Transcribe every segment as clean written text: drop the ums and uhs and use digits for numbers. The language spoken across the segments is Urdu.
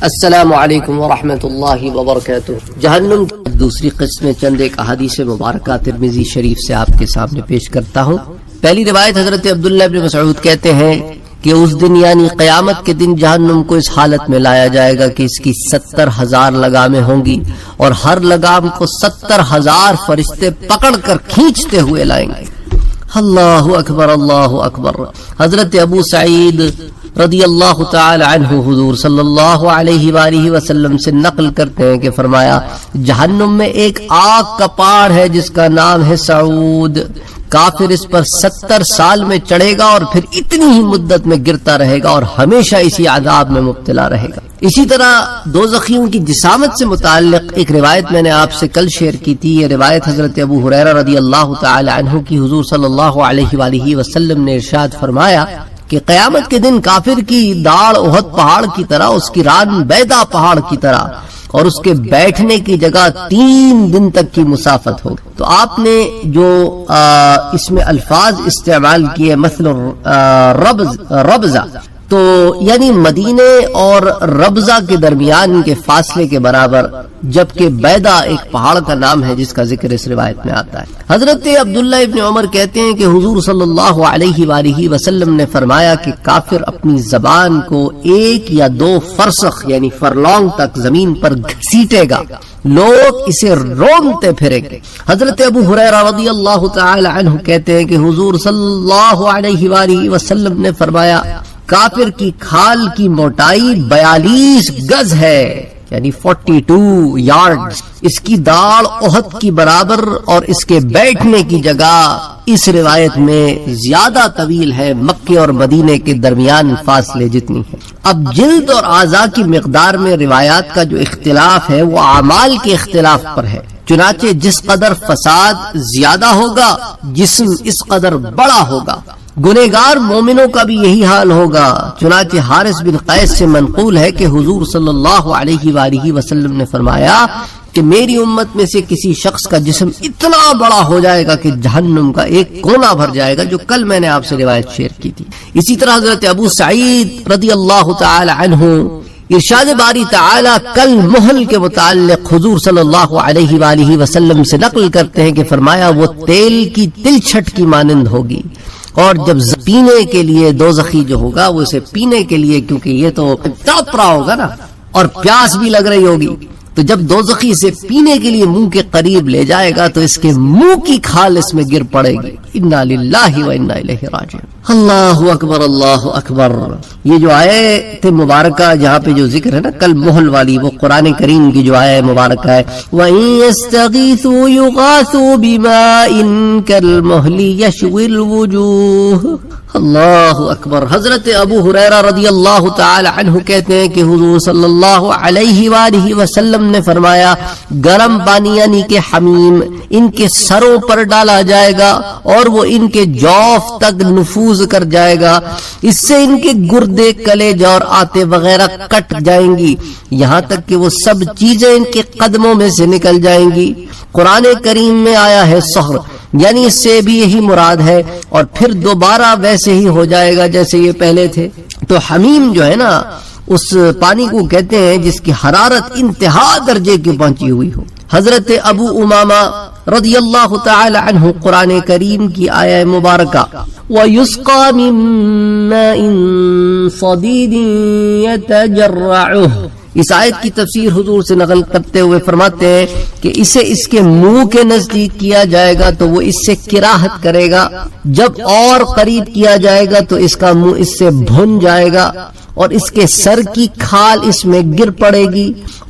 السلام علیکم ورحمۃ اللہ وبرکاتہ۔ جہنم کی دوسری قسم میں چند ایک احادیث مبارکہ ترمذی شریف سے آپ کے سامنے پیش کرتا ہوں۔ پہلی روایت حضرت عبداللہ بن مسعود کہتے ہیں کہ اس دن یعنی قیامت کے دن جہنم کو اس حالت میں لایا جائے گا کہ اس کی 70,000 لگامیں ہوں گی اور ہر لگام کو 70,000 فرشتے پکڑ کر کھینچتے ہوئے لائیں گے۔ اللہ اکبر اللہ اکبر۔ حضرت ابو سعید رضی اللہ تعالی عنہ حضور صلی اللہ علیہ وآلہ وسلم سے نقل کرتے ہیں کہ فرمایا جہنم میں ایک آگ کا پہاڑ ہے جس کا نام ہے سعود، کافر اس پر 70 سال میں چڑھے گا اور پھر اتنی ہی مدت میں گرتا رہے گا اور ہمیشہ اسی عذاب میں مبتلا رہے گا۔ اسی طرح دوزخیوں کی جسامت سے متعلق ایک روایت میں نے آپ سے کل شیئر کی تھی۔ یہ روایت حضرت ابو ہریرہ رضی اللہ تعالی عنہ کی حضور صلی اللہ علیہ وآلہ وسلم نے ارشاد فرمایا کہ قیامت کے دن کافر کی داڑھ احد پہاڑ کی طرح، اس کی ران بیضا پہاڑ کی طرح اور اس کے بیٹھنے کی جگہ 3 دن تک کی مسافت ہو۔ تو آپ نے جو اس میں الفاظ استعمال کیے مثل ربضہ، تو یعنی مدینے اور ربضہ کے درمیان کے فاصلے کے برابر، جبکہ بیضا ایک پہاڑ کا نام ہے جس کا ذکر اس روایت میں آتا ہے۔ حضرت عبداللہ ابن عمر کہتے ہیں کہ حضور صلی اللہ علیہ وآلہ وسلم نے فرمایا کہ کافر اپنی زبان کو 1 یا 2 فرسخ یعنی فرلانگ تک زمین پر گھسیٹے گا، لوگ اسے رونتے پھریں گے۔ حضرت ابو ہریرہ رضی اللہ تعالی عنہ کہتے ہیں کہ حضور صلی اللہ علیہ وآلہ وسلم نے فرمایا کافر کی کھال کی موٹائی 42 گز ہے یعنی 42 یارڈز، اس کی داڑھ احد کی برابر اور اس کے بیٹھنے کی جگہ اس روایت میں زیادہ طویل ہے، مکے اور مدینے کے درمیان فاصلے جتنی ہے۔ اب جلد اور اعضاء کی مقدار میں روایات کا جو اختلاف ہے وہ اعمال کے اختلاف پر ہے، چنانچہ جس قدر فساد زیادہ ہوگا جسم اس قدر بڑا ہوگا۔ گنہگار مومنوں کا بھی یہی حال ہوگا، چنانچہ حارث بن قیس سے منقول ہے کہ حضور صلی اللہ علیہ وآلہ وسلم نے فرمایا کہ میری امت میں سے کسی شخص کا جسم اتنا بڑا ہو جائے گا کہ جہنم کا ایک کونا بھر جائے گا، جو کل میں نے آپ سے روایت شیئر کی تھی۔ اسی طرح حضرت ابو سعید رضی اللہ تعالی عنہ ارشاد باری تعالی کل محل کے متعلق حضور صلی اللہ علیہ وآلہ وسلم سے نقل کرتے ہیں کہ فرمایا وہ تیل کی تلچھٹ کی مانند ہوگی، اور جب پینے کے لیے دوزخی جو ہوگا وہ اسے پینے کے لیے، کیونکہ یہ تو تڑپ رہا ہوگا نا اور پیاس بھی لگ رہی ہوگی، تو جب دوزخی اسے پینے کے لیے منہ کے قریب لے جائے گا تو اس کے منہ کی کھال اس میں گر پڑے گی۔ انا للہ و انا الیہ راجعون۔ اللہ اکبر اللہ اکبر۔ یہ جو آیت مبارکہ جہاں پہ جو ذکر ہے نا کل محل والی، وہ قرآن کریم کی جو آیت مبارکہ ہے وَإِن يَسْتَغِيثُوا يُغَاثُوا بِمَاءٍ كَالْمُهْلِ يَشْوِي الْوُجُوهَ۔ اللہ اکبر۔ حضرت ابو ہریرہ رضی اللہ تعالی عنہ کہتے ہیں کہ حضور صلی اللہ علیہ وآلہ وسلم نے فرمایا گرم پانی یعنی کہ حمیم ان کے سروں پر ڈالا جائے گا اور وہ ان کے جوف تک نفوذ کر جائے گا، اس سے ان کے گردے، کلیج اور آتے وغیرہ کٹ جائیں گی، یہاں تک کہ وہ سب چیزیں ان کے قدموں میں سے نکل جائیں گی۔ قرآن کریم میں آیا ہے سحر، یعنی اس سے بھی یہی مراد ہے، اور پھر دوبارہ ویسے ہی ہو جائے گا جیسے یہ پہلے تھے۔ تو حمیم جو ہے نا اس پانی کو کہتے ہیں جس کی حرارت انتہا درجے کی پہنچی ہوئی ہو۔ حضرت ابو امامہ رضی اللہ تعالی عنہ قرآن کریم کی آیہ مبارکہ وَيُسْقَى مِن مَّاءٍ صَدِيدٍ يَتَجَرَّعُهُ، اس آیت کی تفسیر حضور سے نقل کرتے ہوئے فرماتے ہیں کہ اسے اس کے منہ کے نزدیک کیا جائے گا تو وہ اس سے کراہت کرے گا، جب اور قریب کیا جائے گا تو اس کا منہ اس سے بھن جائے گا اور اس کے سر کی کھال اس میں گر پڑے گی،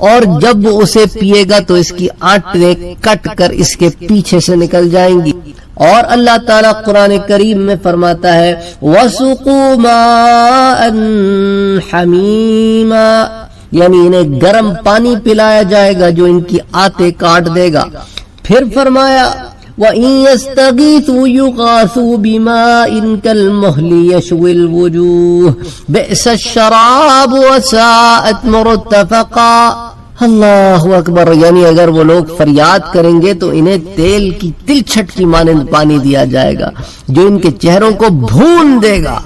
اور جب وہ اسے پیے گا تو اس کی آنٹیں کٹ کر اس کے پیچھے سے نکل جائیں گی۔ اور اللہ تعالیٰ قرآن کریم میں فرماتا ہے وَسُقُوا مَاءً حَمِيمًا، یعنی انہیں گرم پانی پلایا جائے گا جو ان کی آتے کاٹ دے گا۔ پھر فرمایا وَإِن يَسْتَغِيثُوا يُغَاثُوا بِمَاءٍ كَالْمُهْلِ يَشْوِي الْوُجُوهَ بِئْسَ الشَّرَابُ وَسَاءَتْ مُرْتَفَقًا۔ اللہ اکبر۔ یعنی اگر وہ لوگ فریاد کریں گے تو انہیں تیل کی تلچھٹ کی مانند پانی دیا جائے گا جو ان کے چہروں کو بھون دے گا۔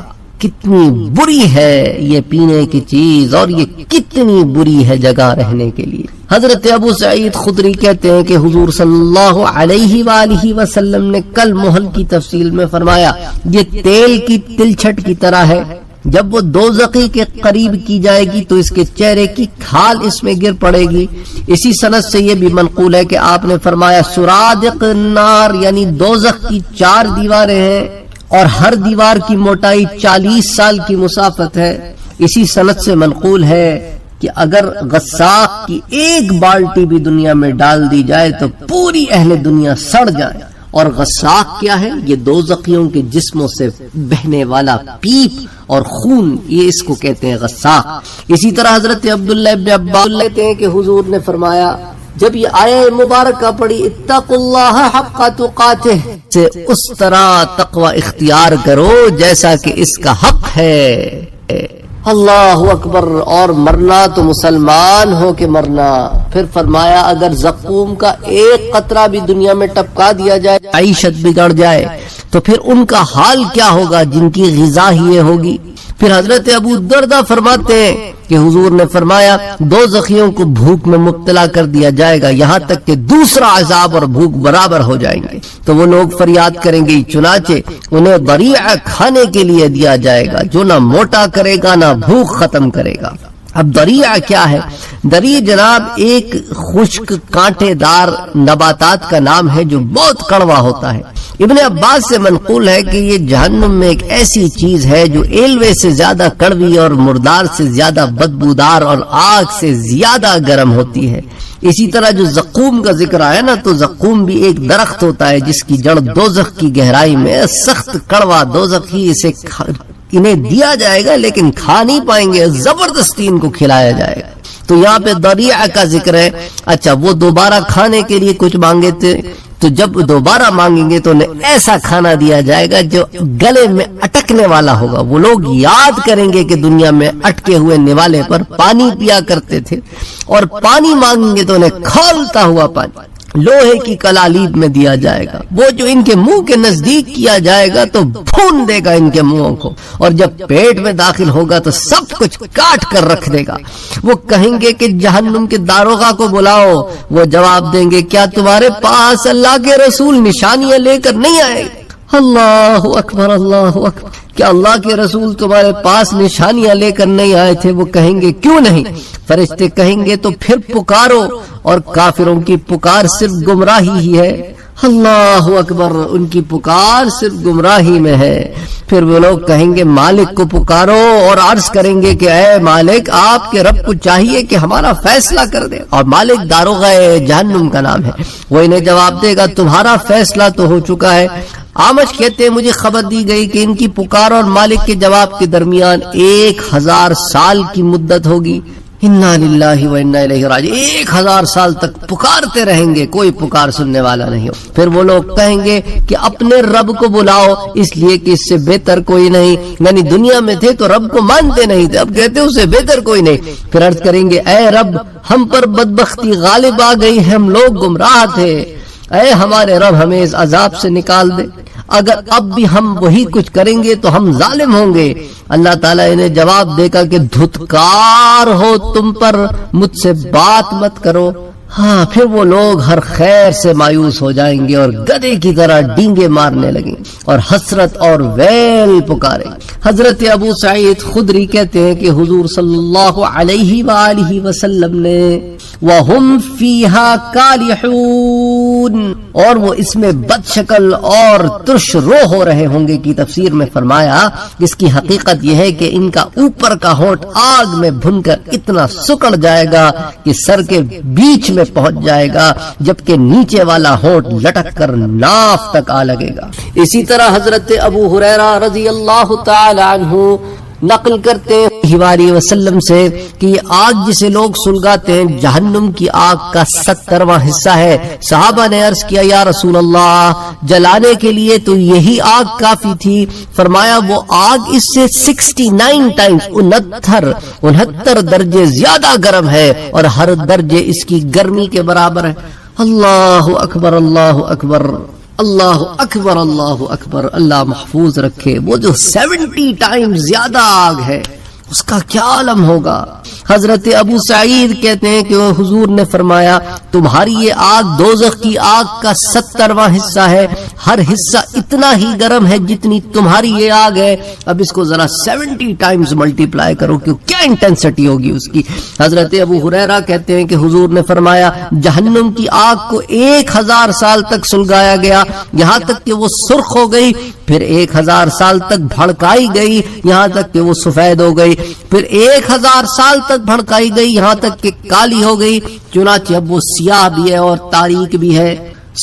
کتنی بری ہے یہ پینے کی چیز اور یہ کتنی بری ہے جگہ رہنے کے لیے۔ حضرت ابو سعید خدری کہتے ہیں کہ حضور صلی اللہ علیہ وآلہ وسلم نے کل محل کی تفصیل میں فرمایا یہ تیل کی تلچھٹ کی طرح ہے، جب وہ دوزخی کے قریب کی جائے گی تو اس کے چہرے کی کھال اس میں گر پڑے گی۔ اسی سند سے یہ بھی منقول ہے کہ آپ نے فرمایا سرادق النار یعنی دوزخ کی 4 دیواریں ہیں اور ہر دیوار کی موٹائی 40 سال کی مسافت ہے۔ اسی سند سے منقول ہے کہ اگر غساق کی 1 بالٹی بھی دنیا میں ڈال دی جائے تو پوری اہل دنیا سڑ جائے۔ اور غساق کیا ہے؟ یہ دوزخیوں کے جسموں سے بہنے والا پیپ اور خون، یہ اس کو کہتے ہیں غساق۔ اسی طرح حضرت عبداللہ ابن عباس کہتے ہیں کہ حضور نے فرمایا جب یہ آیہ مبارکہ پڑھی اتقوا اللہ حق تقاتہ سے اس طرح تقوی اختیار کرو جیسا کہ اس کا حق ہے۔ اللہ اکبر، اور مرنا تو مسلمان ہو کے مرنا۔ پھر فرمایا اگر زقوم کا 1 قطرہ بھی دنیا میں ٹپکا دیا جائے، معیشت بگڑ جائے تو پھر ان کا حال کیا ہوگا جن کی غذا ہی ہوگی۔ پھر حضرت ابو دردہ فرماتے ہیں کہ حضور نے فرمایا دوزخیوں کو بھوک میں مبتلا کر دیا جائے گا یہاں تک کہ دوسرا عذاب اور بھوک برابر ہو جائیں گے، تو وہ لوگ فریاد کریں گے، چنانچہ انہیں ضریعہ کھانے کے لیے دیا جائے گا جو نہ موٹا کرے گا نہ بھوک ختم کرے گا۔ اب دریعہ کیا ہے؟ دریع جناب ایک خشک کانٹے دار نباتات کا نام ہے جو بہت کڑوا ہوتا ہے۔ ابن عباس سے منقول ہے کہ یہ جہنم میں ایک ایسی چیز ہے جو ایلوے سے زیادہ کڑوی اور مردار سے زیادہ بدبودار اور آگ سے زیادہ گرم ہوتی ہے۔ اسی طرح جو زقوم کا ذکر آیا نا، تو زقوم بھی ایک درخت ہوتا ہے جس کی جڑ دوزخ کی گہرائی میں، سخت کڑوا دوزخ ہی اسے انہیں دیا جائے گا لیکن کھا نہیں پائیں گے، زبردستی ان کو کھلایا جائے گا۔ تو یہاں پہ دریعہ کا ذکر ہے۔ اچھا، وہ دوبارہ کھانے کے لیے کچھ مانگے تھے تو جب دوبارہ مانگیں گے تو انہیں ایسا کھانا دیا جائے گا جو گلے میں اٹکنے والا ہوگا۔ وہ لوگ یاد کریں گے کہ دنیا میں اٹکے ہوئے نوالے پر پانی پیا کرتے تھے، اور پانی مانگیں گے تو انہیں کھولتا ہوا پانی لوہے کی کلالیب میں دیا جائے گا۔ وہ جو ان کے منہ کے نزدیک کیا جائے گا تو بھون دے گا ان کے منہوں کو، اور جب پیٹ میں داخل ہوگا تو سب کچھ کاٹ کر رکھ دے گا۔ وہ کہیں گے کہ جہنم کے داروغہ کو بلاؤ، وہ جواب دیں گے کیا تمہارے پاس اللہ کے رسول نشانیاں لے کر نہیں آئے؟ اللہ اکبر، اللہ اکبر، کیا اللہ کے رسول تمہارے پاس نشانیاں لے کر نہیں آئے تھے؟ وہ کہیں گے کیوں نہیں؟ فرشتے کہیں گے تو پھر پکارو، اور کافروں کی پکار صرف گمراہی ہی ہے۔ اللہ اکبر، ان کی پکار صرف گمراہی میں ہے۔ پھر وہ لوگ کہیں گے مالک کو پکارو، اور عرض کریں گے کہ اے مالک، آپ کے رب کو چاہیے کہ ہمارا فیصلہ کر دے، اور مالک داروغہ جہنم کا نام ہے، وہ انہیں جواب دے گا تمہارا فیصلہ تو ہو چکا ہے۔ آمش کہتے ہیں مجھے خبر دی گئی کہ ان کی پکار اور مالک کے جواب کے درمیان 1000 سال کی مدت ہوگی۔ انا للہ و انا الیہ راجعون، 1000 سال تک پکارتے رہیں گے، کوئی پکار سننے والا نہیں ہو۔ پھر وہ لوگ کہیں گے کہ اپنے رب کو بلاؤ، اس لیے کہ اس سے بہتر کوئی نہیں، یعنی دنیا میں تھے تو رب کو مانتے نہیں تھے، اب کہتے اس سے بہتر کوئی نہیں۔ پھر عرض کریں گے اے رب، ہم پر بدبختی غالب آ گئی ہے، ہم لوگ گمراہ تھے، اے ہمارے رب ہمیں اس عذاب سے نکال دے، اگر اب بھی ہم وہی کچھ کریں گے تو ہم ظالم ہوں گے۔ اللہ تعالیٰ انہیں جواب دے گا کہ دھتکار ہو تم پر، مجھ سے بات مت کرو۔ ہاں، پھر وہ لوگ ہر خیر سے مایوس ہو جائیں گے اور گدھے کی طرح ڈینگے مارنے لگیں اور حسرت اور ویل پکاریں۔ حضرت ابو سعید خدری کہتے ہیں کہ حضور صلی اللہ علیہ وآلہ وسلم نے وَهُمْ فِيهَا كَالِحُونَ، اور وہ اس میں بد شکل اور ترش رو ہو رہے ہوں گے کی تفسیر میں فرمایا اس کی حقیقت یہ ہے کہ ان کا اوپر کا ہونٹ آگ میں بھن کر اتنا سکڑ جائے گا کہ سر کے بیچ میں پہنچ جائے گا، جبکہ نیچے والا ہونٹ لٹک کر ناف تک آ لگے گا۔ اسی طرح حضرت ابو ہریرہ رضی اللہ تعالی عنہ نقل کرتے ہیں وآلہ وسلم سے کہ یہ آگ جسے لوگ سلگاتے ہیں جہنم کی آگ کا 70واں حصہ ہے۔ صحابہ نے عرض کیا یا رسول اللہ، جلانے کے لیے تو یہی آگ کافی تھی؟ فرمایا وہ آگ اس سے 69 ٹائمز 69 درجے زیادہ گرم ہے، اور ہر درجے اس کی گرمی کے برابر ہے۔ اللہ اکبر، اللہ اکبر۔ اللہ اکبر، اللہ محفوظ رکھے۔ وہ جو 70 ٹائم زیادہ آگ ہے اس کا کیا عالم ہوگا۔ حضرت ابو سعید کہتے ہیں کہ وہ حضور نے فرمایا تمہاری یہ آگ دوزخ کی آگ کا 70واں حصہ ہے، ہر حصہ اتنا ہی گرم ہے جتنی تمہاری یہ آگ ہے، اب اس کو ذرا 70 ٹائمز ملٹی پلائی کرو کہ کیا انٹینسٹی ہوگی اس کی۔ حضرت ابو ہریرہ کہتے ہیں کہ حضور نے فرمایا جہنم کی آگ کو 1000 سال تک سلگایا گیا یہاں تک کہ وہ سرخ ہو گئی، پھر 1000 سال تک بھڑکائی گئی یہاں تک کہ وہ سفید ہو گئی، پھر 1000 سال تک بھڑکائی گئی یہاں تک کہ کالی ہو گئی، چنانچہ اب وہ سیاہ بھی ہے اور تاریک بھی ہے،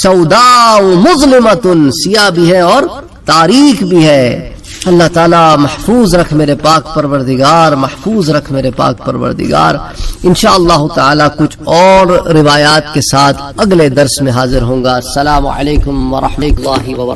سوداء مظلمۃ، سیاہ بھی ہے اور تاریک بھی ہے۔ اللہ تعالیٰ محفوظ رکھ میرے پاک پروردگار، محفوظ رکھ میرے پاک پروردگار۔ انشاءاللہ تعالیٰ کچھ اور روایات کے ساتھ اگلے درس میں حاضر ہوں گا۔ السلام علیکم ورحمۃ اللہ وبرکاتہ۔